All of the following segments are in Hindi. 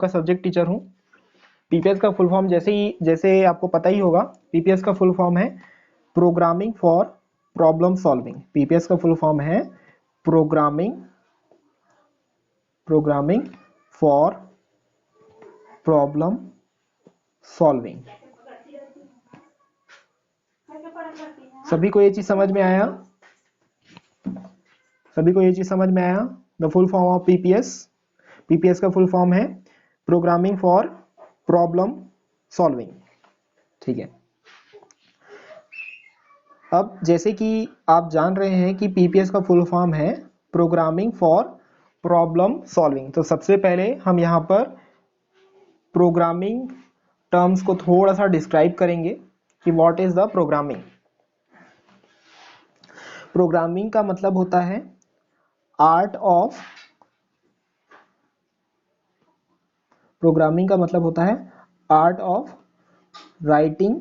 का सब्जेक्ट टीचर हूँ। पीपीएस का फुल फॉर्म जैसे आपको पता ही होगा, पीपीएस का फुल फॉर्म है programming for problem solving. PPS का फुल फॉर्म है प्रोग्रामिंग फॉर प्रॉब्लम सॉल्विंग। सभी को ये चीज समझ में आया? सभी को ये चीज समझ में आया? The full form of PPS, PPS का फुल फॉर्म है प्रोग्रामिंग फॉर प्रॉब्लम सॉल्विंग। ठीक है, अब जैसे कि आप जान रहे हैं कि पीपीएस का फुल फॉर्म है प्रोग्रामिंग फॉर प्रॉब्लम सॉल्विंग, तो सबसे पहले हम यहाँ पर प्रोग्रामिंग टर्म्स को थोड़ा सा डिस्क्राइब करेंगे कि what is the programming. Programming का मतलब होता है आर्ट ऑफ, प्रोग्रामिंग का मतलब होता है आर्ट ऑफ राइटिंग,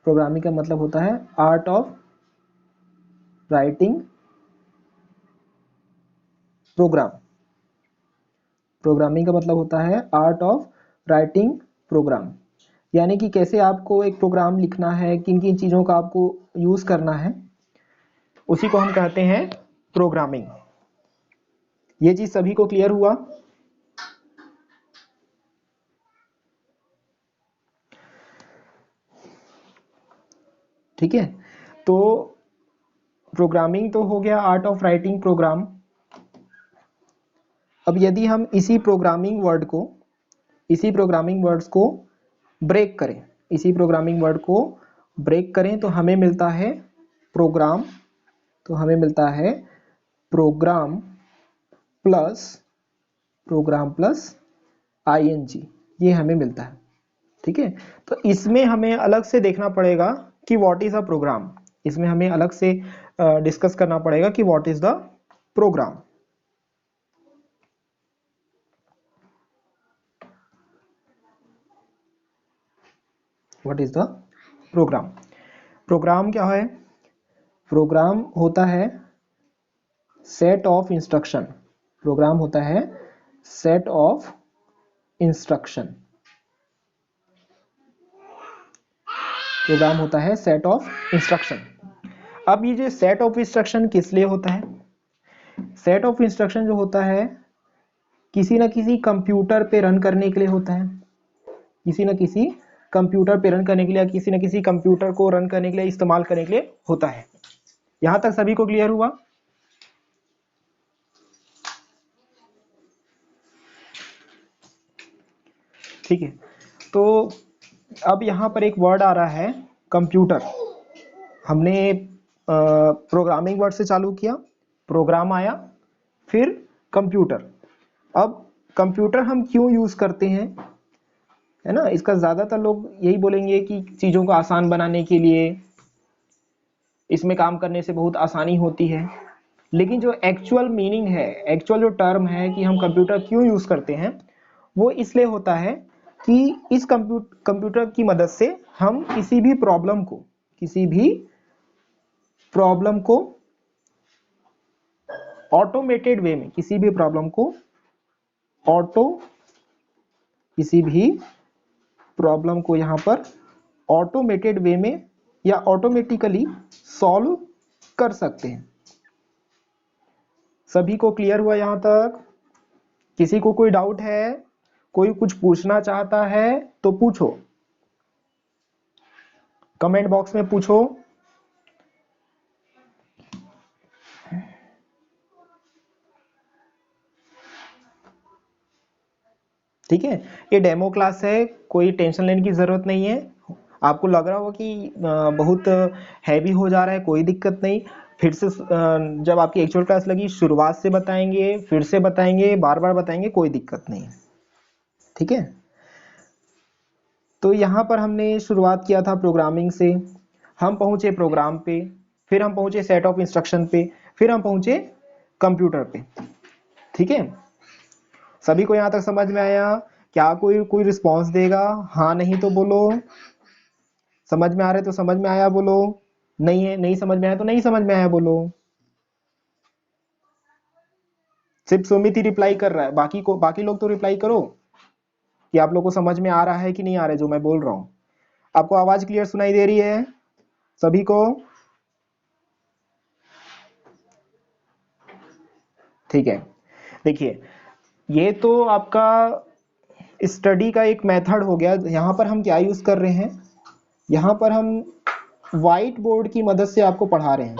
प्रोग्रामिंग का मतलब होता है art of writing program. Programming का मतलब होता है आर्ट ऑफ राइटिंग प्रोग्राम, यानी कि कैसे आपको एक प्रोग्राम लिखना है, किन किन चीज़ों का आपको यूज़ करना है, उसी को हम कहते हैं प्रोग्रामिंग। ये चीज़ सभी को क्लियर हुआ? ठीक है, तो प्रोग्रामिंग तो हो गया आर्ट ऑफ राइटिंग प्रोग्राम। अब यदि हम इसी प्रोग्रामिंग वर्ड्स को ब्रेक करें, इसी प्रोग्रामिंग वर्ड को ब्रेक करें तो हमें मिलता है प्रोग्राम, तो हमें मिलता है प्रोग्राम प्लस आईएनजी, ये हमें मिलता है। ठीक है, तो इसमें हमें अलग से देखना पड़ेगा कि व्हाट इज अ प्रोग्राम, इसमें हमें अलग से डिस्कस करना पड़ेगा कि what is the program. What is the program? Program क्या है? प्रोग्राम होता है सेट ऑफ इंस्ट्रक्शन, प्रोग्राम होता है सेट ऑफ इंस्ट्रक्शन, प्रोग्राम होता है सेट ऑफ इंस्ट्रक्शन। अब ये जो सेट ऑफ इंस्ट्रक्शन किस लिए होता है? सेट ऑफ इंस्ट्रक्शन जो होता है किसी न किसी कंप्यूटर पे रन करने के लिए होता है, किसी न किसी कंप्यूटर पे रन करने के लिए, किसी न किसी कंप्यूटर को रन करने के लिए, इस्तेमाल करने के लिए होता है। यहां तक सभी को क्लियर हुआ? ठीक है, तो अब यहां पर एक वर्ड आ रहा है कंप्यूटर। हमने प्रोग्रामिंग वर्ड से चालू किया, प्रोग्राम आया, फिर कंप्यूटर। अब कंप्यूटर हम क्यों यूज करते हैं, है ना? इसका ज्यादातर लोग यही बोलेंगे कि चीजों को आसान बनाने के लिए, इसमें काम करने से बहुत आसानी होती है। लेकिन जो एक्चुअल मीनिंग है, एक्चुअल जो टर्म है कि हम कंप्यूटर क्यों यूज करते हैं, वो इसलिए होता है कि इस कंप्यूटर की मदद से हम किसी भी प्रॉब्लम को ऑटोमेटेड वे में, किसी भी प्रॉब्लम को यहां पर ऑटोमेटेड वे में या ऑटोमेटिकली सॉल्व कर सकते हैं। सभी को क्लियर हुआ यहां तक? किसी को कोई डाउट है, कोई कुछ पूछना चाहता है तो पूछो, कमेंट बॉक्स में पूछो। ठीक है, ये डेमो क्लास है, कोई टेंशन लेने की जरूरत नहीं है। आपको लग रहा हो कि बहुत हैवी हो जा रहा है, कोई दिक्कत नहीं। फिर से जब आपकी एक्चुअल क्लास लगी शुरुआत से बताएंगे, फिर से बताएंगे, बार बार बताएंगे, कोई दिक्कत नहीं। ठीक है, तो यहाँ पर हमने शुरुआत किया था प्रोग्रामिंग से, हम पहुंचे प्रोग्राम पे, फिर हम पहुंचे सेट ऑफ इंस्ट्रक्शन पे, फिर हम पहुंचे कंप्यूटर पे। ठीक है, सभी को यहाँ तक समझ में आया? क्या कोई कोई रिस्पॉन्स देगा? हाँ नहीं तो बोलो, समझ में आ रहा है तो समझ में आया बोलो, नहीं है, नहीं समझ में आया तो नहीं समझ में आया बोलो। सिर्फ सुमित ही रिप्लाई कर रहा है, बाकी लोग तो रिप्लाई करो कि आप लोग को समझ में आ रहा है कि नहीं आ रहा है जो मैं बोल रहा हूँ। आपको आवाज क्लियर सुनाई दे रही है सभी को? ठीक है, देखिए ये तो आपका स्टडी का एक मेथड हो गया। यहाँ पर हम क्या यूज कर रहे हैं, यहाँ पर हम व्हाइट बोर्ड की मदद से आपको पढ़ा रहे हैं।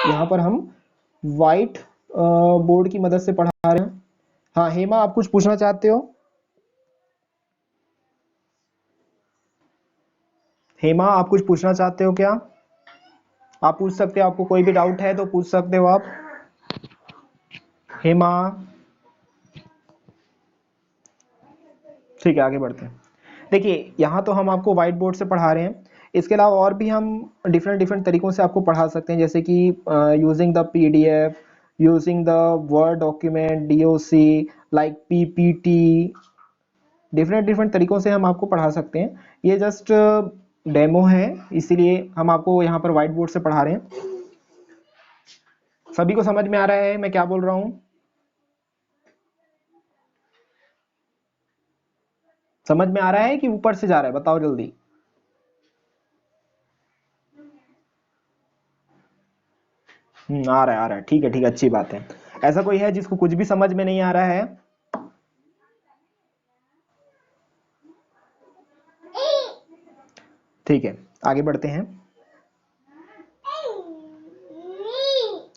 यहाँ पर हम व्हाइट बोर्ड की मदद से पढ़ा रहे हैं। हाँ हेमा, आप कुछ पूछना चाहते हो? हेमा, आप कुछ पूछना चाहते हो क्या? आप पूछ सकते हो, आपको कोई भी डाउट है तो पूछ सकते हो आप। हेमा, ठीक है आगे बढ़ते हैं। देखिए यहाँ तो हम आपको व्हाइट बोर्ड से पढ़ा रहे हैं, इसके अलावा और भी हम डिफरेंट डिफरेंट तरीकों से आपको पढ़ा सकते हैं, जैसे कि using the PDF, using the word document, DOC, like PPT, different different तरीकों से हम आपको पढ़ा सकते हैं। ये जस्ट डेमो है, इसीलिए हम आपको यहाँ पर व्हाइट बोर्ड से पढ़ा रहे हैं। सभी को समझ में आ रहा है मैं क्या बोल रहा हूँ? समझ में आ रहा है कि ऊपर से जा रहा है, बताओ जल्दी। आ रहा है, आ रहा है, ठीक है ठीक है, अच्छी बात है। ऐसा कोई है जिसको कुछ भी समझ में नहीं आ रहा है? ठीक है, आगे बढ़ते हैं।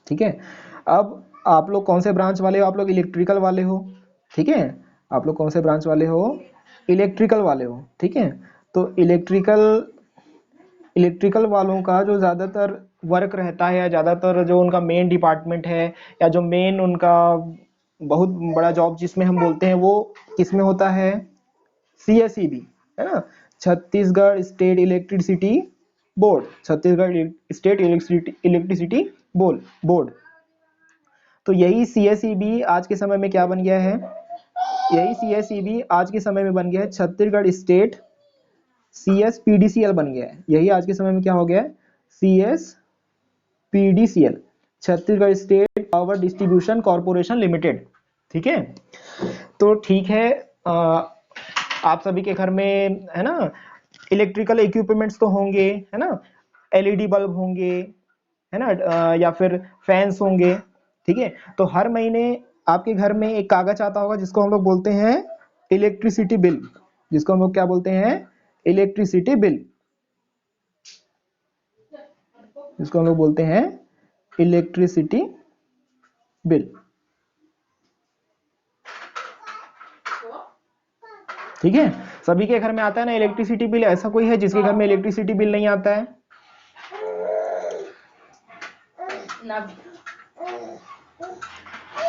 ठीक है, अब आप लोग कौन से ब्रांच वाले हो? आप लोग इलेक्ट्रिकल वाले हो, ठीक है। आप लोग कौन से ब्रांच वाले हो? इलेक्ट्रिकल वाले हो, ठीक है। तो इलेक्ट्रिकल वालों का जो ज़्यादातर वर्क रहता है, या ज़्यादातर जो उनका मेन डिपार्टमेंट है, या जो मेन उनका बहुत बड़ा जॉब जिसमें हम बोलते हैं, वो किस में होता है? CSEB, है ना, Chhattisgarh state electricity board, Chhattisgarh state electricity board. तो यही CSEB आज के समय में क्या बन गया है? यही CSEB आज के समय में बन गया है छत्तीसगढ़ स्टेट CSPDCL बन गया है। यही आज के समय में क्या हो गया है? CSPDCL, Chhattisgarh state power distribution corporation limited, ठीक है। तो ठीक है, आप सभी के घर में है ना इलेक्ट्रिकल इक्विपमेंट्स तो होंगे, है ना, LED बल्ब होंगे, है ना, या फिर फैंस होंगे, ठीक है। तो हर महीने आपके घर में एक कागज आता होगा जिसको हम लोग बोलते हैं इलेक्ट्रिसिटी बिल, जिसको हम लोग क्या बोलते हैं? इलेक्ट्रिसिटी बिल, जिसको हम लोग बोलते हैं इलेक्ट्रिसिटी बिल, ठीक है। सभी के घर में आता है ना इलेक्ट्रिसिटी बिल? ऐसा कोई है जिसके घर में इलेक्ट्रिसिटी बिल नहीं आता है?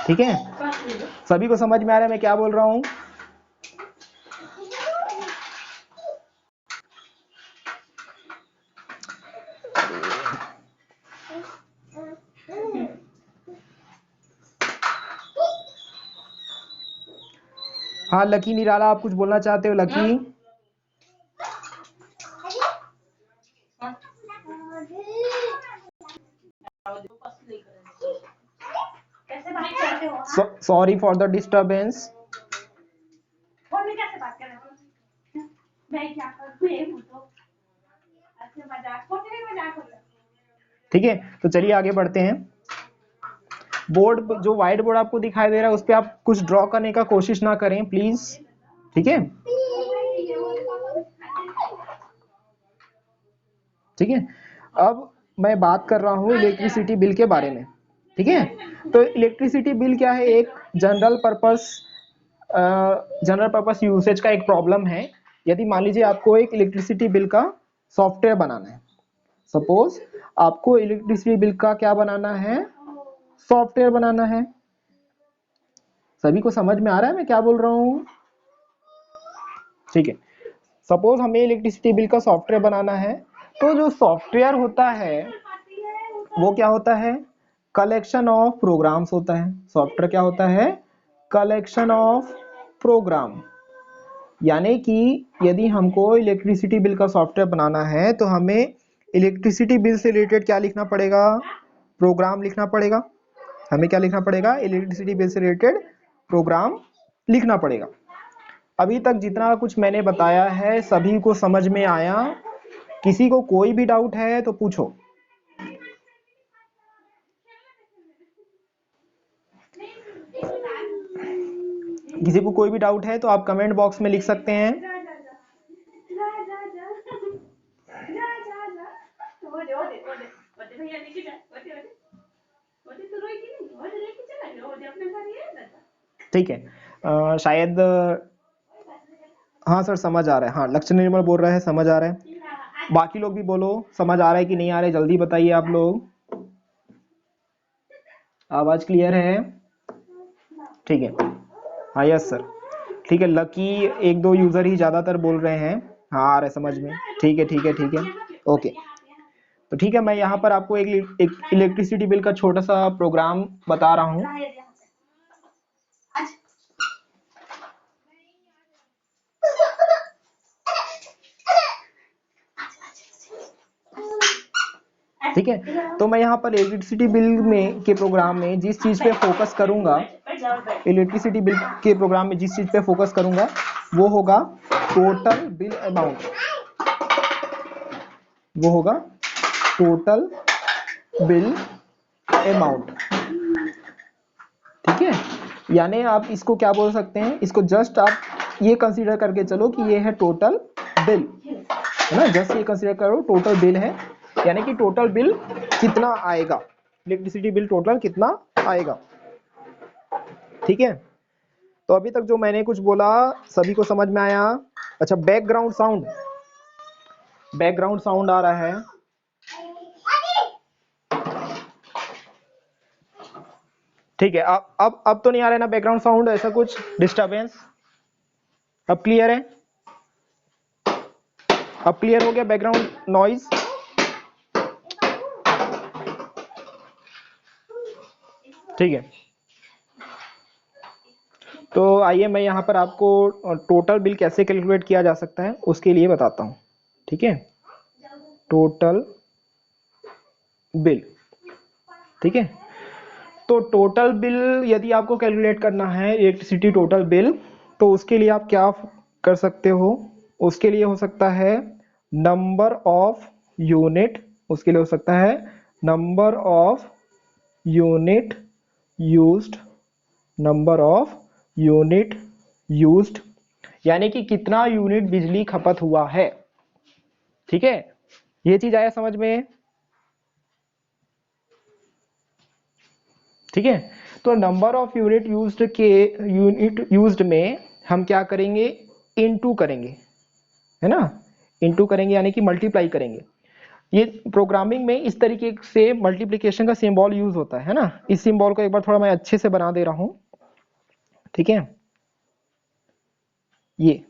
ठीक है, सभी को समझ में आ रहा है मैं क्या बोल रहा हूं? हाँ लकी निराला, आप कुछ बोलना चाहते हो? Lucky, sorry for the disturbance. ठीक है, तो चलिए आगे बढ़ते हैं। बोर्ड, जो व्हाइट बोर्ड आपको दिखाई दे रहा है, उस पर आप कुछ ड्रॉ करने का कोशिश ना करें प्लीज, ठीक है। ठीक है, अब मैं बात कर रहा हूं इलेक्ट्रिसिटी बिल के बारे में, ठीक है। तो इलेक्ट्रिसिटी बिल क्या है? एक जनरल पर्पस यूसेज का एक प्रॉब्लम है। यदि मान लीजिए आपको एक इलेक्ट्रिसिटी बिल का सॉफ्टवेयर बनाना है, सपोज आपको इलेक्ट्रिसिटी बिल का क्या बनाना है? सॉफ्टवेयर बनाना है। सभी को समझ में आ रहा है मैं क्या बोल रहा हूं? ठीक है, सपोज हमें इलेक्ट्रिसिटी बिल का सॉफ्टवेयर बनाना है, तो जो सॉफ्टवेयर होता है वो क्या होता है? कलेक्शन ऑफ प्रोग्राम्स होता है। सॉफ्टवेयर क्या होता है? Collection of program. यानी कि यदि हमको इलेक्ट्रिसिटी बिल का सॉफ्टवेयर बनाना है तो हमें इलेक्ट्रिसिटी बिल से रिलेटेड क्या लिखना पड़ेगा? प्रोग्राम लिखना पड़ेगा, हमें क्या लिखना पड़ेगा, इलेक्ट्रिसिटी बिल से रिलेटेड प्रोग्राम लिखना पड़ेगा। अभी तक जितना कुछ मैंने बताया है सभी को समझ में आया? किसी को कोई भी डाउट है तो पूछो। किसी को कोई भी डाउट है तो आप कमेंट बॉक्स में लिख सकते हैं। ठीक है, शायद हाँ सर समझ आ रहा है। हाँ लक्ष्य निर्मल बोल रहा है समझ आ रहा है। बाकी लोग भी बोलो समझ आ रहा है कि नहीं आ रहा है, जल्दी बताइए आप लोग। आवाज क्लियर है? ठीक है, हाँ यस सर। ठीक है, लकी एक दो यूजर ही ज्यादातर बोल रहे हैं। हाँ आ रहा है समझ में। ठीक है ठीक है ठीक है, ओके। तो ठीक है, मैं यहाँ पर आपको एक इलेक्ट्रिसिटी बिल का छोटा सा प्रोग्राम बता रहा हूँ। ठीक है, तो मैं यहाँ पर इलेक्ट्रिसिटी बिल में के प्रोग्राम में जिस चीज पे फोकस करूंगा, इलेक्ट्रिसिटी बिल के प्रोग्राम में जिस चीज पे फोकस करूंगा वो होगा टोटल बिल अमाउंट। वो होगा टोटल बिल अमाउंट। ठीक है, यानी आप इसको क्या बोल सकते हैं, इसको जस्ट आप ये कंसीडर करके चलो कि ये है टोटल बिल, है ना। जस्ट ये कंसीडर करो टोटल बिल है, यानी कि टोटल बिल कितना आएगा, इलेक्ट्रिसिटी बिल टोटल कितना आएगा। ठीक है, तो अभी तक जो मैंने कुछ बोला सभी को समझ में आया? अच्छा, बैकग्राउंड साउंड आ रहा है। ठीक है, अब तो नहीं आ रहा है ना बैकग्राउंड साउंड, ऐसा कुछ डिस्टरबेंस? अब क्लियर है? अब क्लियर हो गया बैकग्राउंड नॉइज? ठीक है, तो आइए मैं यहाँ पर आपको टोटल बिल कैसे कैलकुलेट किया जा सकता है उसके लिए बताता हूँ। ठीक है, टोटल बिल। ठीक है, तो टोटल बिल यदि आपको कैलकुलेट करना है इलेक्ट्रिसिटी टोटल बिल, तो उसके लिए आप क्या कर सकते हो, उसके लिए हो सकता है नंबर ऑफ यूनिट, उसके लिए हो सकता है number of unit used, number of unit used, यानी कि कितना यूनिट बिजली खपत हुआ है। ठीक है, ये चीज आया समझ में? ठीक है, तो नंबर ऑफ यूनिट यूज्ड के यूनिट यूज्ड में हम क्या करेंगे, इनटू करेंगे, है ना। इनटू करेंगे यानी कि मल्टीप्लाई करेंगे। ये प्रोग्रामिंग में इस तरीके से मल्टीप्लिकेशन का सिंबल यूज होता है ना। इस सिंबल को एक बार थोड़ा मैं अच्छे से बना दे रहा हूं। ठीक है, ये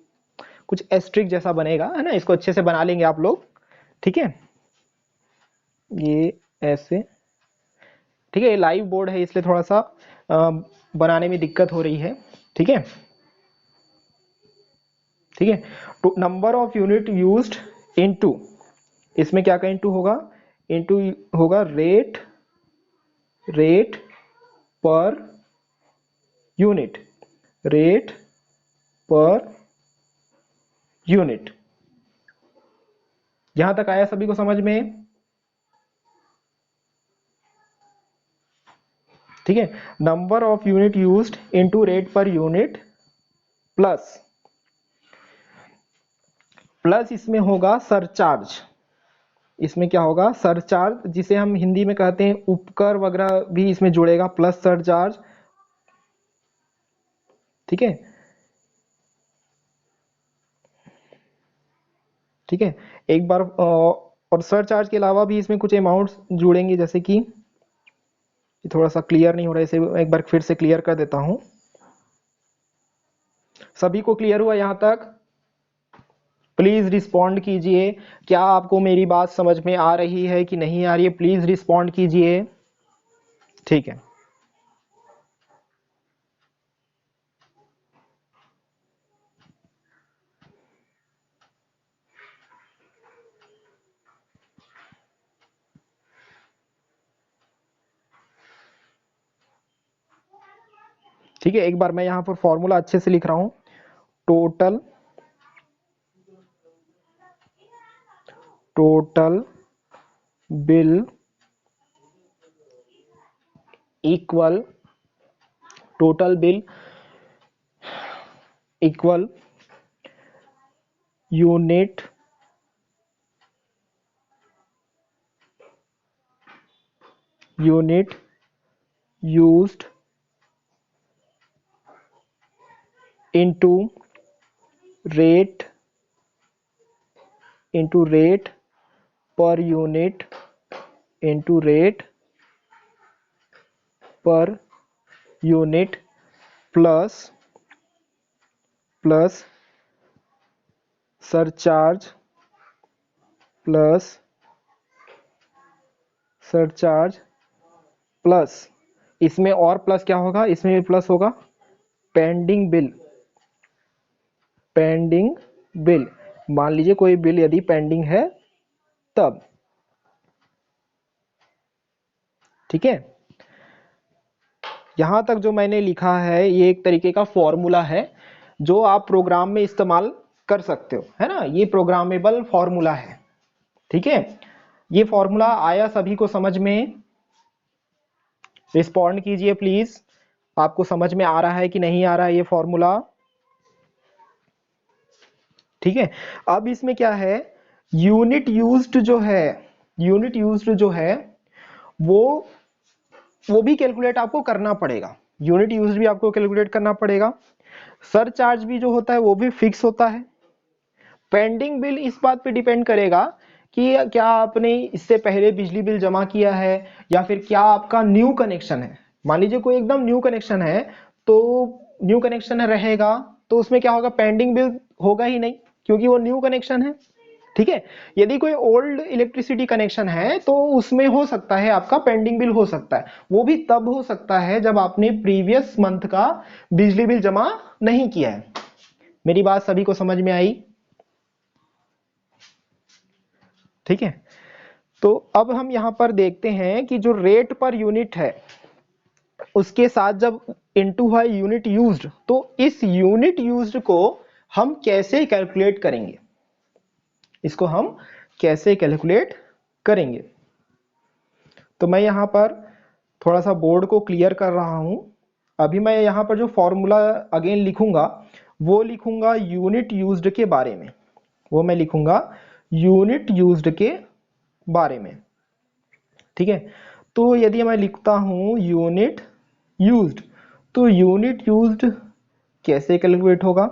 कुछ एस्ट्रिक जैसा बनेगा, है ना, इसको अच्छे से बना लेंगे आप लोग। ठीक है, ये ऐसे। ठीक है, ये लाइव बोर्ड है इसलिए थोड़ा सा बनाने में दिक्कत हो रही है। ठीक है, ठीक है, तो number of unit used into, इसमें क्या का इनटू होगा, इनटू होगा rate, rate per unit, rate per unit. यहां तक आया सभी को समझ में? ठीक है, number of unit used into rate per unit plus, plus इसमें होगा सरचार्ज। इसमें क्या होगा, सरचार्ज, जिसे हम हिंदी में कहते हैं उपकर वगैरह भी इसमें जुड़ेगा, प्लस सरचार्ज। ठीक है, ठीक है, एक बार और सरचार्ज के अलावा भी इसमें कुछ अमाउंट्स जुड़ेंगे, जैसे कि थोड़ा सा क्लियर नहीं हो रहा है, इसे एक बार फिर से क्लियर कर देता हूं। सभी को क्लियर हुआ यहां तक? प्लीज रिस्पॉन्ड कीजिए, क्या आपको मेरी बात समझ में आ रही है कि नहीं आ रही है, प्लीज रिस्पॉन्ड कीजिए। ठीक है, ठीक है, एक बार मैं यहाँ पर फॉर्मूला अच्छे से लिख रहा हूँ। Total bill equal unit used into rate per unit plus surcharge plus इसमें और प्लस क्या होगा, इसमें प्लस होगा पेंडिंग बिल। मान लीजिए कोई बिल यदि पेंडिंग है तब। ठीक है, यहां तक जो मैंने लिखा है ये एक तरीके का फॉर्मूला है जो आप प्रोग्राम में इस्तेमाल कर सकते हो, है ना, ये प्रोग्रामेबल फॉर्मूला है। ठीक है, ये फॉर्मूला आया सभी को समझ में? रिस्पॉन्ड कीजिए प्लीज, आपको समझ में आ रहा है कि नहीं आ रहा है ये फॉर्मूला? ठीक है, अब इसमें क्या है, यूनिट यूज्ड जो है वो भी कैलकुलेट आपको करना पड़ेगा। यूनिट यूज्ड भी आपको कैलकुलेट करना पड़ेगा। सरचार्ज भी जो होता है वो भी फिक्स होता है। पेंडिंग बिल इस बात पे डिपेंड करेगा कि क्या आपने इससे पहले बिजली बिल जमा किया है या फिर क्या आपका न्यू कनेक्शन है। मान लीजिए कोई एकदम न्यू कनेक्शन है तो न्यू कनेक्शन रहेगा तो उसमें क्या होगा, पेंडिंग बिल होगा ही नहीं क्योंकि वो न्यू कनेक्शन है। ठीक है, यदि कोई ओल्ड इलेक्ट्रिसिटी कनेक्शन है तो उसमें हो सकता है आपका पेंडिंग बिल हो सकता है। वो भी तब हो सकता है जब आपने प्रीवियस मंथ का बिजली बिल जमा नहीं किया है। मेरी बात सभी को समझ में आई? ठीक है, तो अब हम यहां पर देखते हैं कि जो रेट पर यूनिट है उसके साथ जब इनटू है यूनिट यूज्ड, तो इस यूनिट यूज्ड को हम कैसे कैलकुलेट करेंगे, इसको हम कैसे कैलकुलेट करेंगे। तो मैं यहां पर थोड़ा सा बोर्ड को क्लियर कर रहा हूं। अभी मैं यहां पर जो फॉर्मूला अगेन लिखूंगा वो लिखूंगा यूनिट यूज्ड के बारे में, वो मैं लिखूंगा यूनिट यूज्ड के बारे में। ठीक है, तो यदि मैं लिखता हूं यूनिट यूज्ड, तो यूनिट यूज्ड कैसे कैलकुलेट होगा,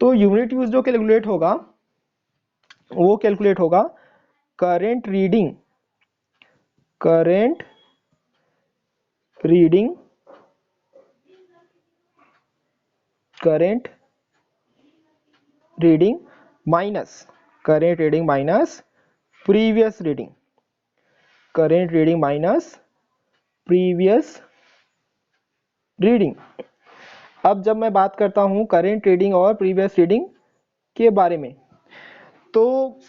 तो यूनिट यूज जो कैलकुलेट होगा वो कैलकुलेट होगा current reading minus previous reading. अब जब मैं बात करता हूं करेंट रीडिंग और प्रीवियस रीडिंग के बारे में, तो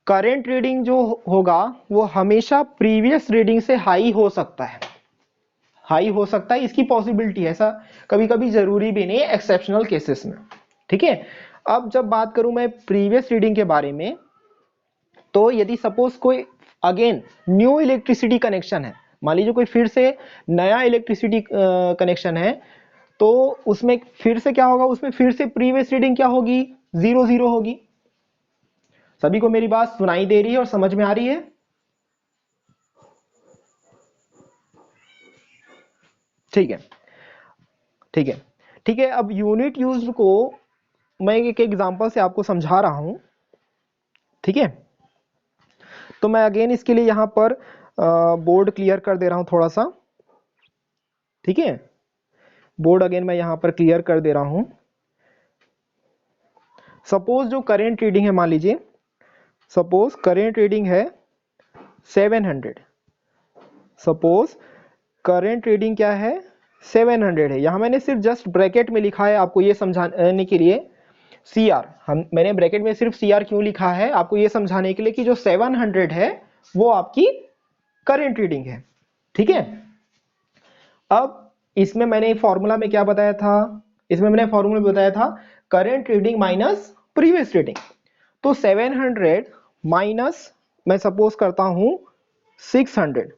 करेंट रीडिंग जो होगा वो हमेशा प्रीवियस रीडिंग से हाई हो सकता है, इसकी पॉसिबिलिटी है, ऐसा कभी कभी जरूरी भी नहीं, एक्सेप्शनल केसेस में। ठीक है, अब जब बात करूं मैं प्रीवियस रीडिंग के बारे में, तो यदि सपोज कोई अगेन न्यू इलेक्ट्रिसिटी कनेक्शन है, मान लीजिए कोई फिर से नया इलेक्ट्रिसिटी कनेक्शन है, तो उसमें फिर से क्या होगा, उसमें फिर से प्रीवियस रीडिंग क्या होगी, 0 होगी। सभी को मेरी बात सुनाई दे रही है और समझ में आ रही है? ठीक है, ठीक है, ठीक है। अब यूनिट यूज्ड को मैं एक एग्जांपल से आपको समझा रहा हूं। ठीक है, तो मैं अगेन इसके लिए यहां पर बोर्ड क्लियर कर दे रहा हूं थोड़ा सा। ठीक है, बोर्ड अगेन मैं यहां पर क्लियर कर दे रहा हूं। सपोज जो करेंट रीडिंग है, मान लीजिए सपोज करेंट रीडिंग है 700, सपोज करेंट रीडिंग क्या है 700 है। यहां मैंने सिर्फ जस्ट ब्रैकेट में लिखा है आपको ये समझाने के लिए CR, मैंने ब्रैकेट में सिर्फ CR क्यों लिखा है, आपको ये समझाने के लिए कि जो 700 है वो आपकी करेंट रीडिंग है। ठीक है, अब इसमें मैंने फॉर्मूला में क्या बताया था, इसमें मैंने फॉर्मूला में बताया था current reading minus previous reading. तो 700 माइनस मैं सपोज करता हूं 600,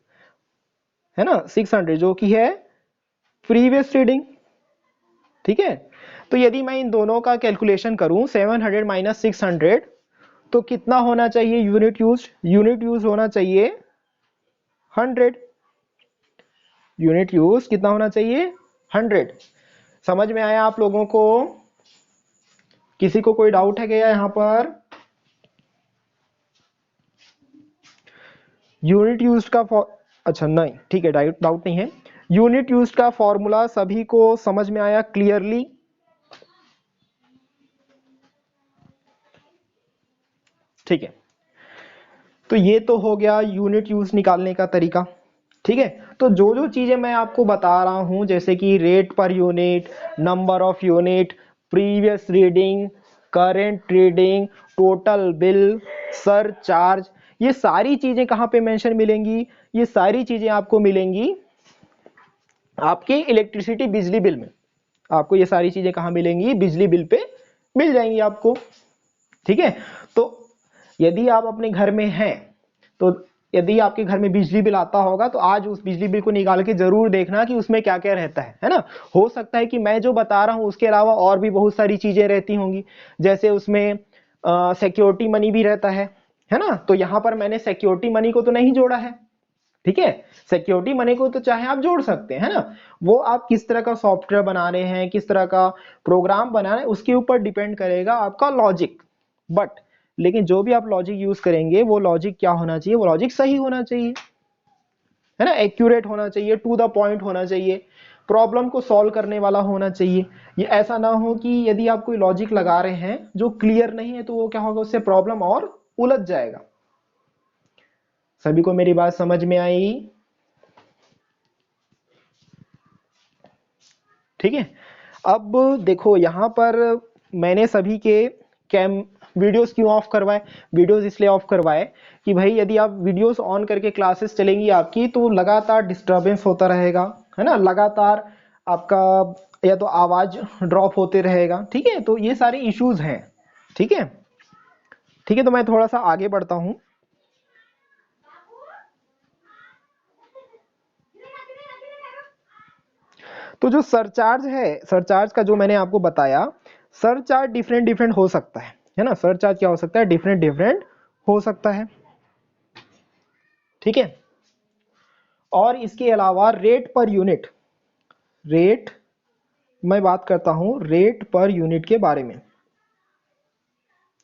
है ना, 600 जो कि है प्रीवियस रीडिंग। ठीक है, तो यदि मैं इन दोनों का कैलकुलेशन करूं 700 माइनस 600 तो कितना होना चाहिए यूनिट यूज, यूनिट यूज होना चाहिए 100। यूनिट यूज कितना होना चाहिए 100। समझ में आया आप लोगों को? किसी को कोई डाउट है क्या यहां पर? यूनिट यूज का अच्छा नहीं, ठीक है, डाउट नहीं है। यूनिट यूज का फॉर्मूला सभी को समझ में आया क्लियरली? ठीक है, तो ये तो हो गया यूनिट यूज निकालने का तरीका। ठीक है, तो जो जो चीजें मैं आपको बता रहा हूं जैसे कि rate per unit, number of unit, previous reading, current reading, total bill, sir charge, ये सारी चीजें कहां पे मेंशन मिलेंगी? ये सारी चीजें आपको मिलेंगी आपके इलेक्ट्रिसिटी बिजली बिल में। आपको ये सारी चीजें कहां मिलेंगी? बिजली बिल पे मिल जाएंगी आपको। ठीक है, तो यदि आप अपने घर में हैं तो यदि आपके घर में बिजली बिल आता होगा तो आज उस बिजली बिल को निकाल के जरूर देखना कि उसमें क्या क्या रहता है ना। हो सकता है कि मैं जो बता रहा हूं उसके अलावा और भी बहुत सारी चीजें रहती होंगी, जैसे उसमें सिक्योरिटी मनी भी रहता है ना। तो यहां पर मैंने सिक्योरिटी मनी को तो नहीं जोड़ा है। ठीक है, सिक्योरिटी मनी को तो चाहे आप जोड़ सकते हैं, है ना। वो आप किस तरह का सॉफ्टवेयर बना रहे हैं, किस तरह का प्रोग्राम बना रहे हैं, उसके ऊपर डिपेंड करेगा आपका लॉजिक। बट लेकिन जो भी आप लॉजिक यूज करेंगे वो लॉजिक क्या होना चाहिए? वो लॉजिक सही होना चाहिए, है ना, एक्यूरेट होना चाहिए, टू द पॉइंट होना चाहिए, प्रॉब्लम को सॉल्व करने वाला होना चाहिए। ये ऐसा ना हो कि यदि आप कोई लॉजिक लगा रहे हैं जो क्लियर नहीं है तो वो क्या होगा, उससे प्रॉब्लम और उलझ जाएगा। सभी को मेरी बात समझ में आई? ठीक है, अब देखो यहां पर मैंने सभी के कैम वीडियोस क्यों ऑफ करवाए? वीडियोस इसलिए ऑफ करवाए कि भाई यदि आप वीडियोस ऑन करके क्लासेस चलेंगी आपकी तो लगातार डिस्टरबेंस होता रहेगा, है ना, लगातार आपका या तो आवाज ड्रॉप होते रहेगा। ठीक है, तो ये सारे इश्यूज हैं। ठीक है, ठीक है, तो मैं थोड़ा सा आगे बढ़ता हूं। तो जो सरचार्ज है, सरचार्ज का जो मैंने आपको बताया, सरचार्ज डिफरेंट डिफरेंट हो सकता है ना। सरचार्ज क्या हो सकता है? डिफरेंट डिफरेंट हो सकता है। ठीक है, और इसके अलावा रेट पर यूनिट, रेट, मैं बात करता हूं रेट पर यूनिट के बारे में।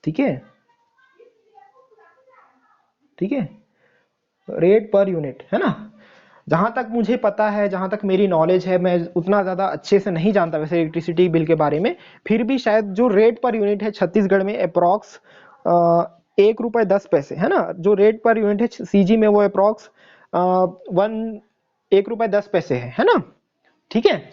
ठीक है, ठीक है, रेट पर यूनिट, है ना। जहां तक मुझे पता है, जहां तक मेरी नॉलेज है, मैं उतना ज्यादा अच्छे से नहीं जानता वैसे इलेक्ट्रिसिटी बिल के बारे में, फिर भी शायद जो रेट पर यूनिट है छत्तीसगढ़ में अप्रॉक्स 1 रुपए 10 पैसे, है ना। जो रेट पर यूनिट है सीजी में वो अप्रॉक्स 1 रुपए 10 पैसे है ना। ठीक है,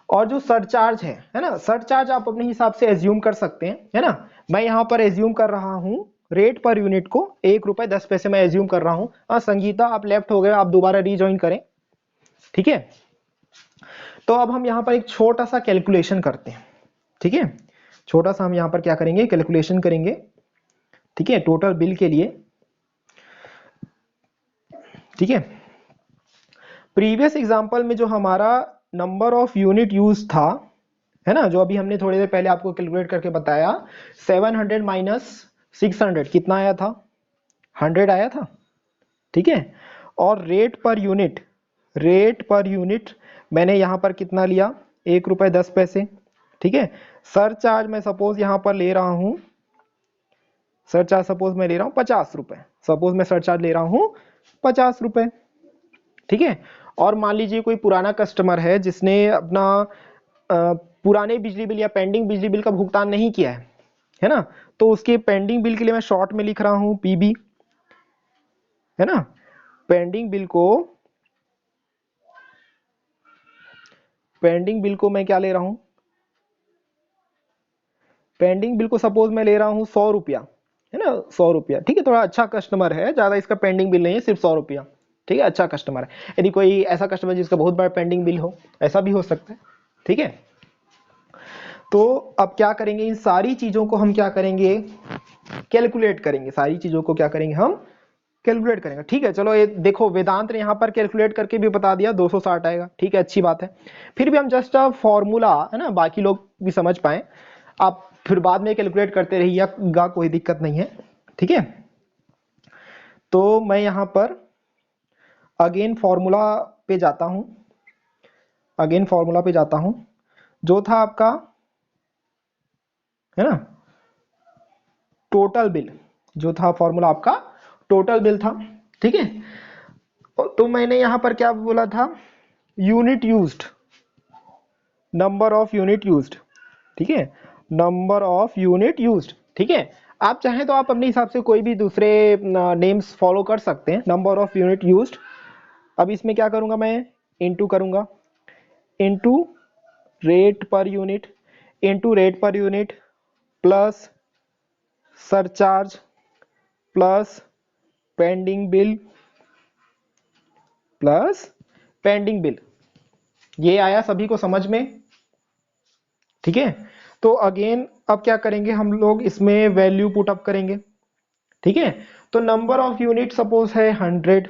और जो सरचार्ज है ना, सरचार्ज आप अपने हिसाब से एज्यूम कर सकते हैं, है ना। मैं यहाँ पर एज्यूम कर रहा हूँ रेट पर यूनिट को 1 रुपए 10 पैसे मैं एज्यूम कर रहा हूँ। संगीता आप लेफ्ट हो गए, आप दोबारा रीज्वाइन करें। ठीक है, तो अब हम यहाँ पर एक छोटा सा कैलकुलेशन करते हैं। ठीक है, छोटा सा हम यहाँ पर क्या करेंगे, कैलकुलेशन करेंगे। ठीक है, टोटल बिल के लिए। ठीक है, प्रीवियस एग्जांपल में जो हमारा नंबर ऑफ यूनिट यूज था, है ना, जो अभी हमने थोड़ी देर पहले आपको कैलकुलेट करके बताया, 700 माइनस 600 कितना आया था? 100 आया था। ठीक है, और rate per unit, rate per unit मैंने यहां पर कितना लिया? 1 रुपए 10 पैसे। ठीक है, सरचार्ज मैं सपोज यहां पर ले रहा हूं, सरचार्ज सपोज मैं ले रहा हूं 50 रुपए, सपोज मैं सरचार्ज ले रहा हूं 50 रुपए। ठीक है, और मान लीजिए कोई पुराना कस्टमर है जिसने अपना पुराने बिजली बिल या पेंडिंग बिजली बिल का भुगतान नहीं किया है ना, तो उसके पेंडिंग बिल के लिए मैं शॉर्ट में लिख रहा हूं पीबी, है ना। पेंडिंग बिल को, पेंडिंग बिल को मैं क्या ले रहा हूं? पेंडिंग बिल को सपोज मैं ले रहा हूं 100 रुपया, है ना, 100 रुपया। ठीक है, थोड़ा अच्छा कस्टमर है, ज्यादा इसका पेंडिंग बिल नहीं है, सिर्फ 100 रुपया। ठीक है, अच्छा कस्टमर है। यदि कोई ऐसा कस्टमर जिसका बहुत बड़ा पेंडिंग बिल हो, ऐसा भी हो सकता है। ठीक है, तो अब क्या करेंगे, इन सारी चीजों को हम क्या करेंगे, कैलकुलेट करेंगे। सारी चीजों को क्या करेंगे, हम कैलकुलेट करेंगे। ठीक है, चलो ये देखो वेदांत ने यहाँ पर कैलकुलेट करके भी बता दिया 260 आएगा। ठीक है, अच्छी बात है। फिर भी हम जस्ट फॉर्मूला है ना, बाकी लोग भी समझ पाए, आप फिर बाद में कैलकुलेट करते रहिएगा, कोई दिक्कत नहीं है। ठीक है, तो मैं यहाँ पर अगेन फॉर्मूला पे जाता हूँ, अगेन फॉर्मूला पे जाता हूँ, जो था आपका है ना टोटल बिल, जो था फॉर्मूला आपका टोटल बिल था। ठीक है, तो मैंने यहां पर क्या बोला था, unit used, number of unit used. ठीक है, नंबर ऑफ यूनिट यूज्ड। ठीक है, आप चाहें तो आप अपने हिसाब से कोई भी दूसरे नेम्स फॉलो कर सकते हैं, नंबर ऑफ यूनिट यूज्ड। अब इसमें क्या करूंगा मैं, इनटू करूंगा, into rate per unit, into rate per unit plus surcharge plus pending bill plus pending bill. ये आया सभी को समझ में? ठीक है, तो अगेन अब क्या करेंगे हम लोग, इसमें वैल्यू पुट अप करेंगे। ठीक है, तो नंबर ऑफ यूनिट सपोज है 100,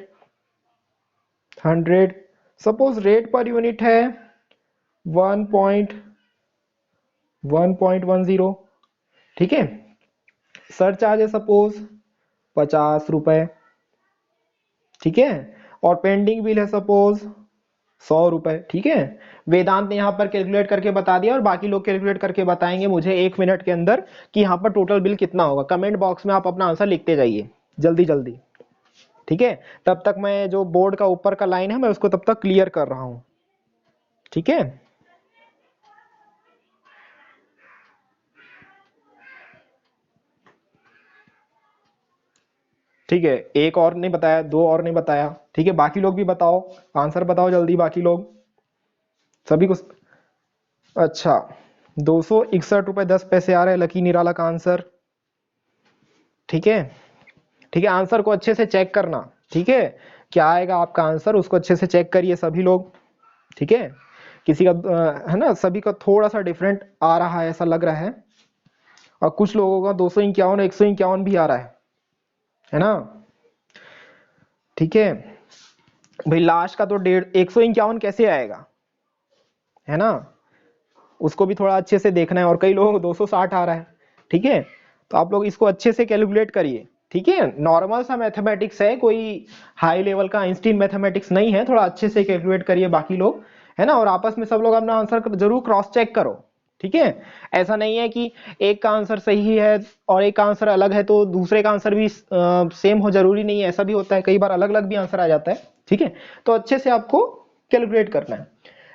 100 सपोज रेट पर यूनिट है 1.10। ठीक है, सरचार्ज है सपोज 50 रुपए। ठीक है, और पेंडिंग बिल है सपोज 100 रुपए। ठीक है, वेदांत ने यहाँ पर कैलकुलेट करके बता दिया, और बाकी लोग कैलकुलेट करके बताएंगे मुझे 1 मिनट के अंदर कि यहाँ पर टोटल बिल कितना होगा। कमेंट बॉक्स में आप अपना आंसर लिखते जाइए जल्दी जल्दी। ठीक है, तब तक मैं जो बोर्ड का ऊपर का लाइन है मैं उसको तब तक क्लियर कर रहा हूं। ठीक है, ठीक है, एक और ने बताया, दो और ने बताया। ठीक है, बाकी लोग भी बताओ, आंसर बताओ जल्दी बाकी लोग, सभी को। अच्छा, 261 रुपए 10 पैसे आ रहे हैं लकी निराला का आंसर। ठीक है, ठीक है, आंसर को अच्छे से चेक करना। ठीक है, क्या आएगा आपका आंसर, उसको अच्छे से चेक करिए सभी लोग। ठीक है, किसी का है ना, सभी का थोड़ा सा डिफरेंट आ रहा है ऐसा लग रहा है, और कुछ लोगों का 251 151 भी आ रहा है ना। ठीक है भाई, लास्ट का तो 151 कैसे आएगा, है ना, उसको भी थोड़ा अच्छे से देखना है, और कई लोगों को 260 आ रहा है। ठीक है, तो आप लोग इसको अच्छे से कैलकुलेट करिए। ठीक है, नॉर्मल सा मैथमेटिक्स है, कोई हाई लेवल का आइंस्टीन मैथमेटिक्स नहीं है, थोड़ा अच्छे से कैलकुलेट करिए बाकी लोग, है ना, और आपस में सब लोग अपना आंसर जरूर क्रॉस चेक करो। ठीक है, ऐसा नहीं है कि एक का आंसर सही है और एक का आंसर अलग है तो दूसरे का आंसर भी सेम हो, जरूरी नहीं है, ऐसा भी होता है, कई बार अलग अलग भी आंसर आ जाता है। ठीक है, तो अच्छे से आपको कैलकुलेट करना है।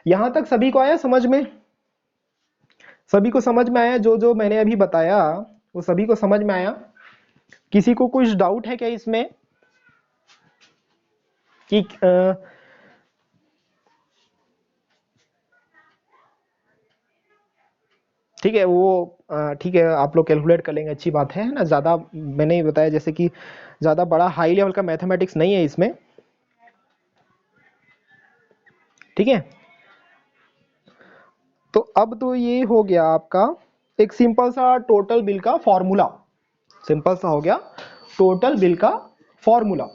यहां तक सभी को आया समझ में? सभी को समझ में आया? जो जो मैंने अभी बताया वो सभी को समझ में आया? किसी को कुछ डाउट है क्या इसमें कि ठीक है, वो ठीक है, आप लोग कैलकुलेट कर लेंगे, अच्छी बात है ना। ज़्यादा मैंने ही बताया जैसे कि ज़्यादा बड़ा हाई लेवल का मैथमेटिक्स नहीं है इसमें। ठीक है, तो अब तो ये हो गया आपका एक सिंपल सा टोटल बिल का फॉर्मूला, सिंपल सा हो गया टोटल बिल का फॉर्मूला।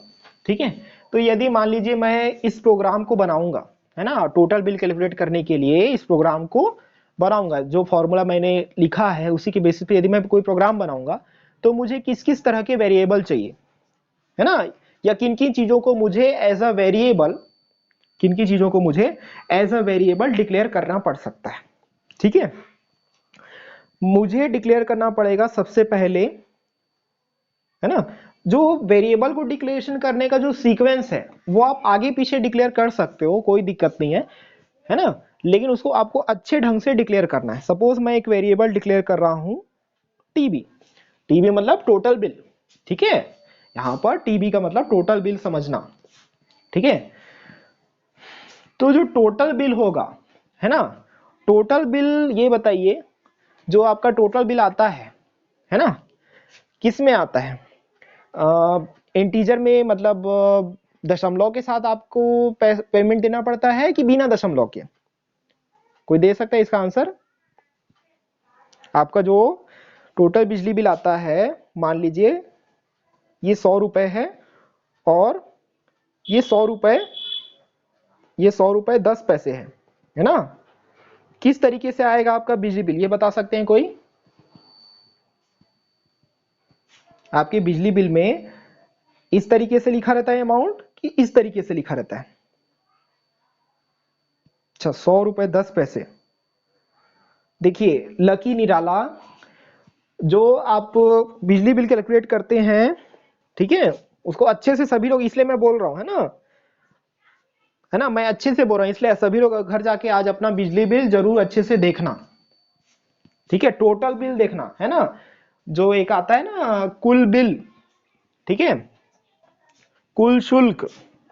ठीक है, तो यदि मान लीजिए मैं इस प्रोग्राम को बनाऊंगा, है ना, टोटल बिल कैलकुलेट करने के लिए इस प्रोग्राम को बनाऊंगा, जो फॉर्मूला मैंने लिखा है उसी के बेसिस पे यदि मैं कोई प्रोग्राम बनाऊंगा, तो मुझे किस किस तरह के वेरिएबल चाहिए, है ना, या किन किन चीजों को मुझे एज अ वेरिएबल, किन किन चीजों को मुझे एज अ वेरिएबल डिक्लेयर करना पड़ सकता है। ठीक है, मुझे डिक्लेयर करना पड़ेगा सबसे पहले, है ना, जो वेरिएबल को डिक्लेरेशन करने का जो सीक्वेंस है वो आप आगे पीछे डिक्लेयर कर सकते हो, कोई दिक्कत नहीं है ना, लेकिन उसको आपको अच्छे ढंग से डिक्लेयर करना है। सपोज मैं एक वेरिएबल डिक्लेयर कर रहा हूं टीबी, टीबी मतलब टोटल बिल। ठीक है, यहां पर टीबी का मतलब टोटल बिल समझना। ठीक है, तो जो टोटल बिल होगा, है ना, टोटल बिल ये बताइए, जो आपका टोटल बिल आता है ना, किस में आता है, इंटीजर में, मतलब दशमलव के साथ आपको पेमेंट देना पड़ता है कि बिना दशमलव के? कोई दे सकता है इसका आंसर? आपका जो टोटल बिजली बिल आता है, मान लीजिए ये 100 रुपए है और ये 100 रुपए, ये 100 रुपए 10 पैसे है ना? किस तरीके से आएगा आपका बिजली बिल, ये बता सकते हैं कोई? आपके बिजली बिल में इस तरीके से लिखा रहता है अमाउंट कि इस तरीके से लिखा रहता है? अच्छा, 100 रुपए 10 पैसे। देखिए लकी निराला, जो आप बिजली बिल कैलकुलेट करते हैं, ठीक है, उसको अच्छे से सभी लोग, इसलिए मैं बोल रहा हूं, है ना, मैं अच्छे से बोल रहा हूं, इसलिए सभी लोग घर जाके आज अपना बिजली बिल जरूर अच्छे से देखना, ठीक है, टोटल बिल देखना, है ना, जो एक आता है ना कुल बिल, ठीक है, कुल शुल्क,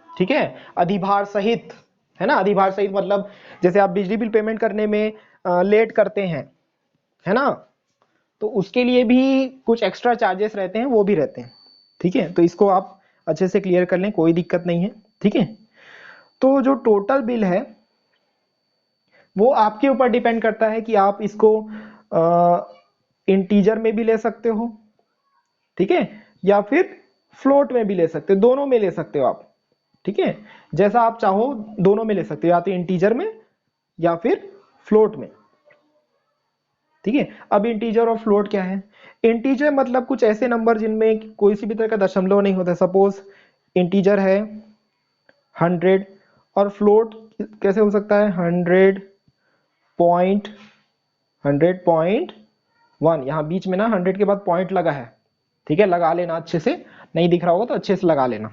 ठीक है, अधिभार सहित, है ना, अधिभार सहित मतलब जैसे आप बिजली बिल पेमेंट करने में लेट करते हैं, है ना, तो उसके लिए भी कुछ एक्स्ट्रा चार्जेस रहते हैं, वो भी रहते हैं, ठीक है, तो इसको आप अच्छे से क्लियर कर लें, कोई दिक्कत नहीं है, ठीक है। तो जो टोटल बिल है वो आपके ऊपर डिपेंड करता है कि आप इसको इंटीजर में भी ले सकते हो, ठीक है, या फिर फ्लोट में भी ले सकते हो, दोनों में ले सकते हो आप, ठीक है, जैसा आप चाहो दोनों में ले सकते हो, या तो इंटीजर में या फिर फ्लोट में, ठीक है। अब इंटीजर और फ्लोट क्या है? इंटीजर मतलब कुछ ऐसे नंबर जिनमें कोई सी भी तरह का दशमलव नहीं होता, सपोज इंटीजर है 100 और फ्लोट कैसे हो सकता है? 100.1, यहाँ बीच में ना 100 के बाद पॉइंट लगा है, ठीक है, लगा लेना अच्छे से, नहीं दिख रहा होगा तो अच्छे से लगा लेना,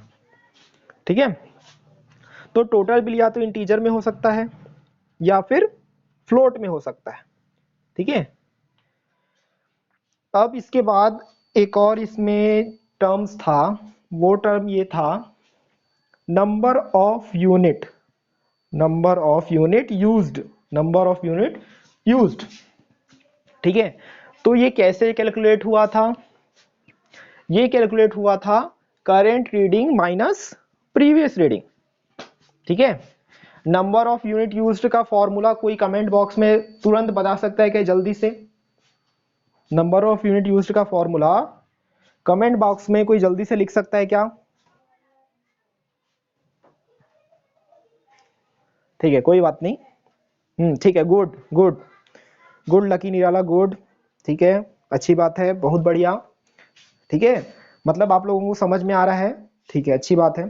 ठीक है। तो टोटल बिल या तो इंटीजर में हो सकता है या फिर फ्लोट में हो सकता है, ठीक है। अब इसके बाद एक और इसमें टर्म्स था, वो टर्म ये था number of unit, number of unit used, number of unit used, ठीक है। तो ये कैसे कैलकुलेट हुआ था? ये कैलकुलेट हुआ था current reading minus previous reading, ठीक है। नंबर ऑफ यूनिट यूज्ड का फॉर्मूला कोई कमेंट बॉक्स में तुरंत बता सकता है क्या जल्दी से? नंबर ऑफ यूनिट यूज्ड का फॉर्मूला कमेंट बॉक्स में कोई जल्दी से लिख सकता है क्या? ठीक है, कोई बात नहीं, ठीक है, गुड गुड गुड लकी निराला, गुड, ठीक है, अच्छी बात है, बहुत बढ़िया, ठीक है, मतलब आप लोगों को समझ में आ रहा है, ठीक है, अच्छी बात है,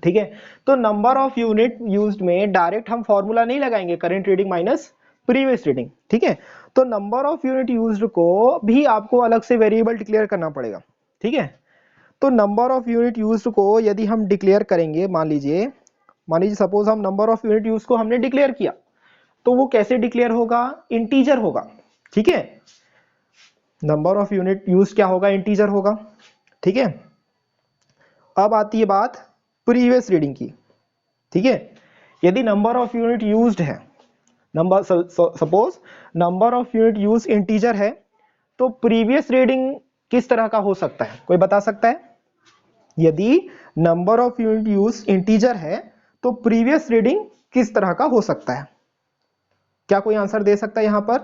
ठीक है। तो नंबर ऑफ यूनिट यूज्ड में डायरेक्ट हम फॉर्मूला नहीं लगाएंगे, current reading minus previous reading, ठीक है। तो नंबर ऑफ यूनिट यूज्ड को भी आपको अलग से वेरिएबल डिक्लेयर करना पड़ेगा, ठीक है। तो नंबर ऑफ यूनिट यूज्ड को यदि हम डिक्लेयर करेंगे, मान लीजिए सपोज हम नंबर ऑफ यूनिट यूज को हमने डिक्लेयर किया, तो वो कैसे डिक्लेयर होगा? इंटीजर होगा, ठीक है, नंबर ऑफ यूनिट यूज क्या होगा? इंटीजर होगा, ठीक है। अब आती है बात प्रीवियस रीडिंग की, ठीक है। यदि नंबर ऑफ यूनिट यूज्ड है, number suppose number of unit use integer है, तो प्रीवियस रीडिंग किस तरह का हो सकता है? कोई बता सकता है? यदि number of unit use integer है तो प्रीवियस रीडिंग किस तरह का हो सकता है? क्या कोई आंसर दे सकता है यहां पर?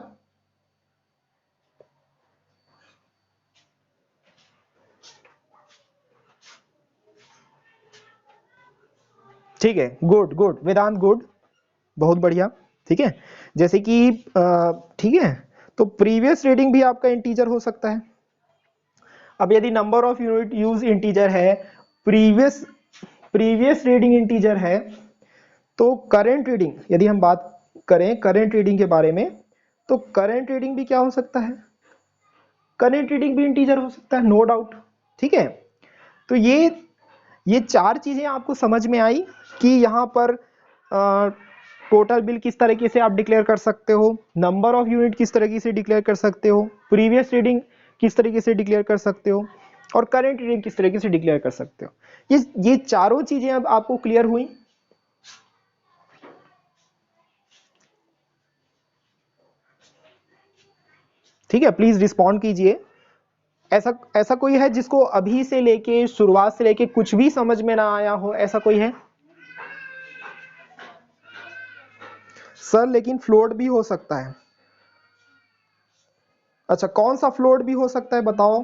ठीक है, गुड गुड वेदांत, गुड, बहुत बढ़िया, ठीक है। जैसे कि ठीक है, तो प्रीवियस रीडिंग भी आपका इंटीजर हो सकता है। अब यदि number of unit use integer है, प्रीवियस प्रीवियस रीडिंग इंटीजर है, तो करंट रीडिंग, यदि हम बात करें करंट रीडिंग के बारे में, तो करंट रीडिंग भी क्या हो सकता है? करंट रीडिंग भी इंटीजर हो सकता है, नो डाउट, ठीक है। तो ये चार चीजें आपको समझ में आई कि यहाँ पर टोटल बिल किस तरीके से आप डिक्लेयर कर सकते हो, नंबर ऑफ यूनिट किस तरीके से डिक्लेयर कर सकते हो, प्रीवियस रीडिंग किस तरीके से डिक्लेयर कर सकते हो, और करंट रीडिंग किस तरीके से डिक्लेयर कर सकते हो। ये चारों चीजें अब आपको क्लियर हुई? ठीक है, प्लीज रिस्पॉन्ड कीजिए, ऐसा ऐसा कोई है जिसको अभी से लेके शुरुआत से लेके कुछ भी समझ में ना आया हो, ऐसा कोई है? सर लेकिन फ्लोट भी हो सकता है। अच्छा, कौन सा फ्लोट भी हो सकता है बताओ,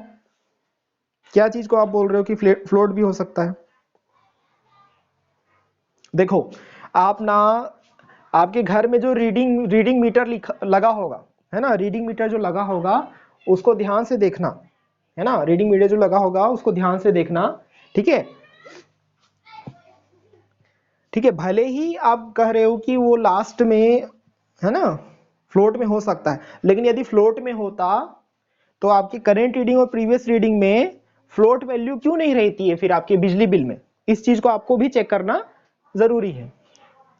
क्या चीज को आप बोल रहे हो कि फ्लोट भी हो सकता है? देखो, आप ना, आपके घर में जो रीडिंग रीडिंग मीटर लगा होगा, है ना, रीडिंग मीटर जो लगा होगा उसको ध्यान से देखना, है ना, रीडिंग मीटर जो लगा होगा उसको ध्यान से देखना, ठीक है? ठीक है, भले ही आप कह रहे हो कि वो लास्ट में, है ना, फ्लोट में हो सकता है, लेकिन यदि फ्लोट में होता तो आपकी करंट रीडिंग और प्रीवियस रीडिंग में फ्लोट वैल्यू क्यों नहीं रहती है फिर आपके बिजली बिल में? इस चीज को आपको भी चेक करना जरूरी है,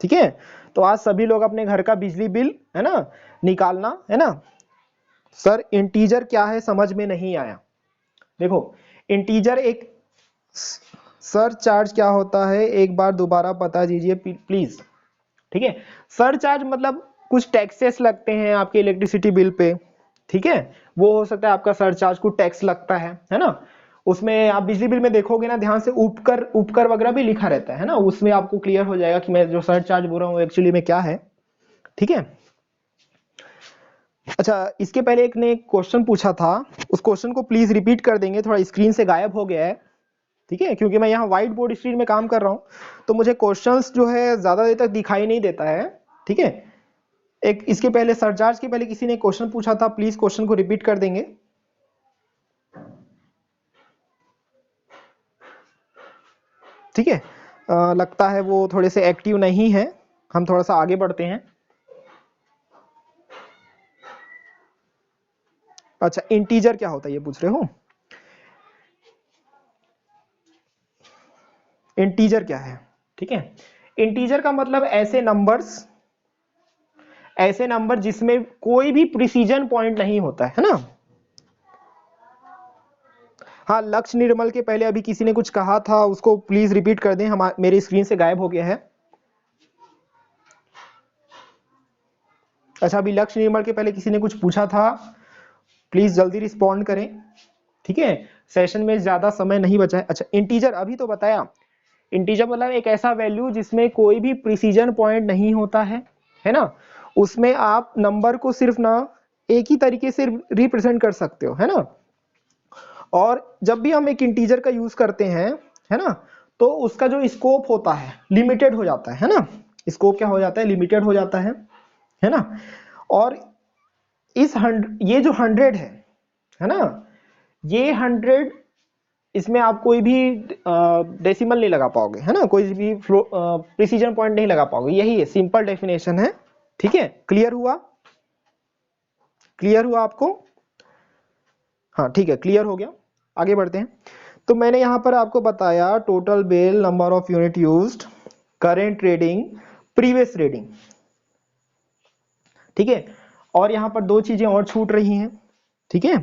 ठीक है? तो आज सभी लोग अपने घर का बिजली बिल, है ना, निकालना, है ना। सर इंटीजर क्या है समझ में नहीं आया। देखो, इंटीजर एक, सर चार्ज क्या होता है एक बार दोबारा बता दीजिए प्लीज। ठीक है, सर चार्ज मतलब कुछ टैक्सेस लगते हैं आपके इलेक्ट्रिसिटी बिल पे, ठीक है, वो हो सकता है आपका सर चार्ज, कुछ टैक्स लगता है ना। उसमें आप बिजली बिल में देखोगे ना ध्यान से, उपकर उपकर वगैरह भी लिखा रहता है ना, उसमें आपको क्लियर हो जाएगा कि मैं जो सर चार्ज बोल रहा हूँ एक्चुअली में क्या है, ठीक है। अच्छा, इसके पहले एक ने क्वेश्चन पूछा था, उस क्वेश्चन को प्लीज रिपीट कर देंगे, थोड़ा स्क्रीन से गायब हो गया है, ठीक है, क्योंकि मैं यहाँ व्हाइट बोर्ड स्क्रीन में काम कर रहा हूँ, तो मुझे क्वेश्चंस जो है ज्यादा देर तक दिखाई नहीं देता है, ठीक है। एक इसके पहले सरचार्ज के पहले किसी ने क्वेश्चन पूछा था, प्लीज क्वेश्चन को रिपीट कर देंगे। ठीक है, लगता है वो थोड़े से एक्टिव नहीं है, हम थोड़ा सा आगे बढ़ते हैं। अच्छा, इंटीजर क्या होता है ये पूछ रहे हो? इंटीजर क्या है? ठीक है, इंटीजर का मतलब ऐसे नंबर जिसमें कोई भी प्रिसीजन पॉइंट नहीं होता है ना। हाँ, लक्ष्य निर्मल के पहले अभी किसी ने कुछ कहा था, उसको प्लीज रिपीट कर दें, हम मेरी स्क्रीन से गायब हो गया है। अच्छा, अभी लक्ष्य निर्मल के पहले किसी ने कुछ पूछा था, प्लीज जल्दी रिस्पॉन्ड करें, ठीक है, सेशन में ज्यादा समय नहीं बचा है। अच्छा, इंटीजर अभी तो बताया, इंटीजर मतलब एक ऐसा वैल्यू जिसमें कोई भी प्रिसीजन पॉइंट नहीं होता है ना, उसमें आप नंबर को सिर्फ ना एक ही तरीके से रिप्रेजेंट कर सकते हो, है ना। और जब भी हम एक इंटीजर का यूज करते हैं, है ना, तो उसका जो स्कोप होता है लिमिटेड हो जाता है ना, स्कोप क्या हो जाता है, लिमिटेड हो जाता है ना। और ये जो 100 है ना, ये 100, इसमें आप कोई भी डेसिमल नहीं लगा पाओगे, है ना, कोई भी प्रिसीजन पॉइंट नहीं लगा पाओगे, यही है सिंपल डेफिनेशन है, ठीक है। क्लियर हुआ? क्लियर हुआ आपको? हाँ ठीक है, क्लियर हो गया, आगे बढ़ते हैं। तो मैंने यहां पर आपको बताया total bill, number of unit used, current reading, previous reading, ठीक है। और यहां पर दो चीजें और छूट रही हैं, ठीक है।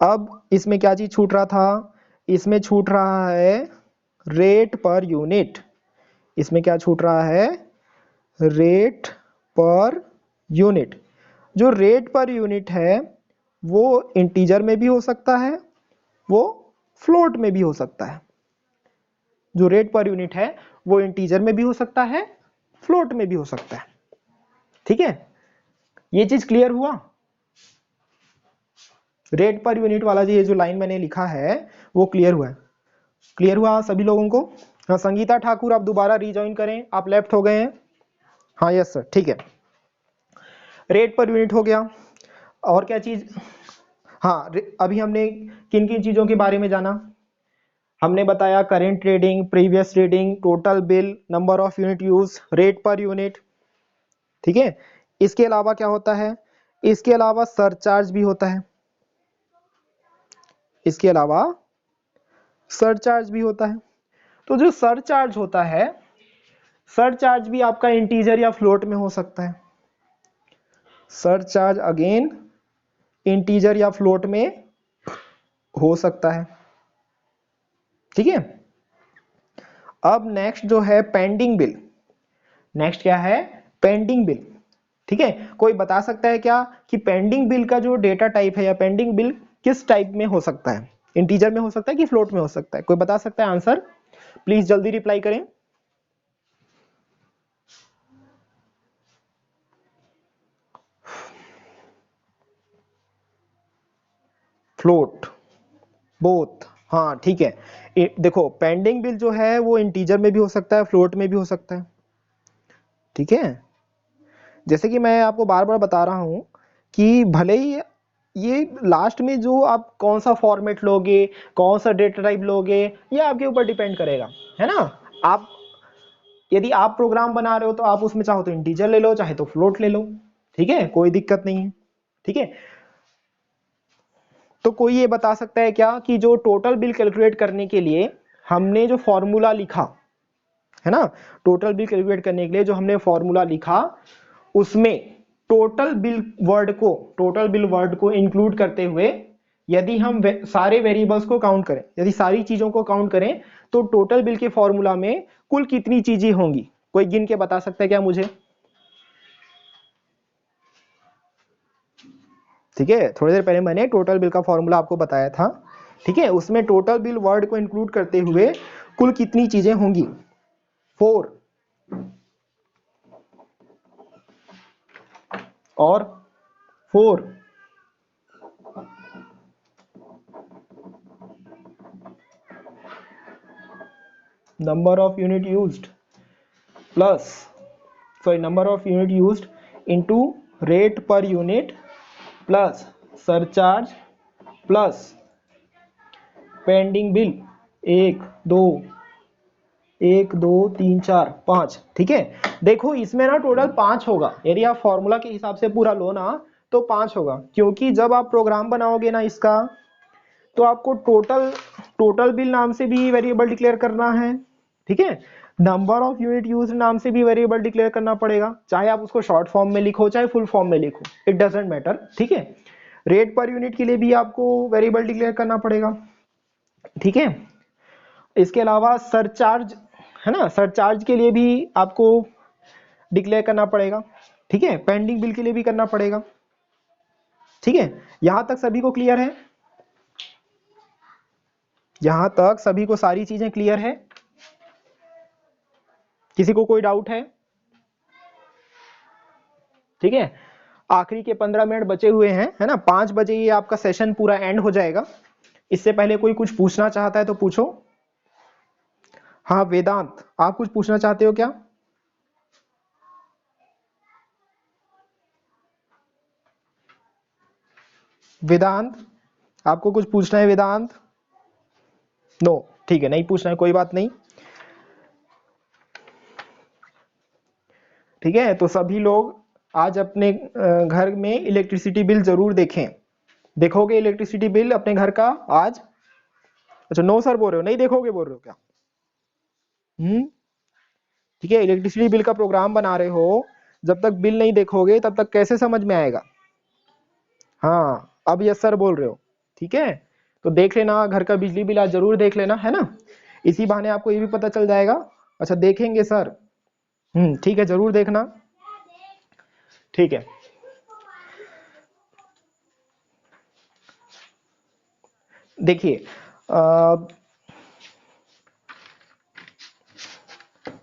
अब इसमें क्या चीज छूट रहा था, इसमें छूट रहा है रेट पर यूनिट। इसमें क्या छूट रहा है, रेट पर यूनिट। जो रेट पर यूनिट है वो इंटीजर में भी हो सकता है, वो फ्लोट में भी हो सकता है। जो रेट पर यूनिट है वो इंटीजर में भी हो सकता है, फ्लोट में भी हो सकता है, ठीक है। ये चीज क्लियर हुआ? रेट पर यूनिट वाला ये जो लाइन मैंने लिखा है वो क्लियर हुआ है? क्लियर हुआ सभी लोगों को? हाँ, संगीता ठाकुर आप दोबारा रिज्वाइन करें, आप लेफ्ट हो गए हैं। हाँ यस सर, ठीक है, रेट पर यूनिट हो गया। और क्या चीज? हाँ, अभी हमने किन किन चीजों के बारे में जाना? हमने बताया current reading, previous reading, total bill, number of unit use, rate per unit, ठीक है। इसके अलावा क्या होता है, इसके अलावा सरचार्ज भी होता है, इसके अलावा सरचार्ज भी होता है। तो जो सरचार्ज होता है, सरचार्ज भी आपका इंटीजर या फ्लोट में हो सकता है। सरचार्ज अगेन इंटीजर या फ्लोट में हो सकता है, ठीक है। अब नेक्स्ट जो है पेंडिंग बिल। नेक्स्ट क्या है, पेंडिंग बिल। ठीक है, कोई बता सकता है क्या कि पेंडिंग बिल का जो डेटा टाइप है या पेंडिंग बिल किस टाइप में हो सकता है? इंटीजर में हो सकता है कि फ्लोट में हो सकता है? कोई बता सकता है आंसर? प्लीज जल्दी रिप्लाई करें। फ्लोट, बोथ, हाँ ठीक है। देखो पेंडिंग बिल जो है वो इंटीजर में भी हो सकता है, फ्लोट में भी हो सकता है, ठीक है। जैसे कि मैं आपको बार बार बता रहा हूं कि भले ही ये लास्ट में जो आप कौन सा फॉर्मेट लोगे, कौन सा डेटा टाइप लोगे, ये आपके ऊपर डिपेंड करेगा, है ना। आप यदि आप प्रोग्राम बना रहे हो तो आप उसमें चाहो तो इंटीजर ले लो, चाहे तो फ्लोट ले लो, ठीक है, कोई दिक्कत नहीं है, ठीक है। तो कोई ये बता सकता है क्या कि जो टोटल बिल कैलकुलेट करने के लिए हमने जो फॉर्मूला लिखा है ना, टोटल बिल कैलकुलेट करने के लिए जो हमने फॉर्मूला लिखा उसमें टोटल बिल वर्ड को इंक्लूड करते हुए यदि हम सारे वेरिएबल्स को काउंट करें, यदि सारी चीजों को काउंट करें तो टोटल बिल के फॉर्मूला में कुल कितनी चीजें होंगी? कोई गिन के बता सकता है क्या मुझे? ठीक है, थोड़ी देर पहले मैंने टोटल बिल का फॉर्मूला आपको बताया था, ठीक है। उसमें टोटल बिल वर्ड को इंक्लूड करते हुए कुल कितनी चीजें होंगी? 4 और 4, number of unit used plus number of unit used into rate per unit plus surcharge plus pending bill, 1 2 ठीक है। देखो इसमें ना टोटल 5 होगा, यदि आप फॉर्मूला के हिसाब से पूरा लो ना तो 5 होगा, क्योंकि जब आप प्रोग्राम बनाओगे ना इसका तो आपको टोटल बिल नाम से भी वेरिएबल डिक्लेयर करना है, ठीक है। नंबर ऑफ यूनिट यूज नाम से भी वेरिएबल डिक्लेयर करना पड़ेगा, चाहे आप उसको शॉर्ट फॉर्म में लिखो चाहे फुल फॉर्म में लिखो, इट डजेंट मैटर, ठीक है। रेट पर यूनिट के लिए भी आपको वेरिएबल डिक्लेयर करना पड़ेगा, ठीक है। इसके अलावा सरचार्ज है ना, सरचार्ज के लिए भी आपको डिक्लेयर करना पड़ेगा, ठीक है। पेंडिंग बिल के लिए भी करना पड़ेगा, ठीक है। यहां तक सभी को क्लियर है? यहां तक सभी को सारी चीजें क्लियर है? किसी को कोई डाउट ठीक है। आखिरी के 15 मिनट बचे हुए हैं, है ना, 5 बजे ये आपका सेशन पूरा एंड हो जाएगा। इससे पहले कोई कुछ पूछना चाहता है तो पूछो। हाँ वेदांत, आप कुछ पूछना चाहते हो क्या? वेदांत, आपको कुछ पूछना है वेदांत? नो, ठीक है, नहीं पूछना है, कोई बात नहीं, ठीक है। तो सभी लोग आज अपने घर में इलेक्ट्रिसिटी बिल जरूर देखें। देखोगे इलेक्ट्रिसिटी बिल अपने घर का आज? अच्छा नो सर बोल रहे हो, नहीं देखोगे बोल रहे हो क्या? ठीक है, इलेक्ट्रिसिटी बिल का प्रोग्राम बना रहे हो, जब तक बिल नहीं देखोगे तब तक कैसे समझ में आएगा? हाँ अब यस सर बोल रहे हो, ठीक है। तो देख लेना घर का बिजली बिल आज जरूर देख लेना, है ना, इसी बहाने आपको ये भी पता चल जाएगा। अच्छा देखेंगे सर, ठीक है, जरूर देखना, ठीक है। देखिए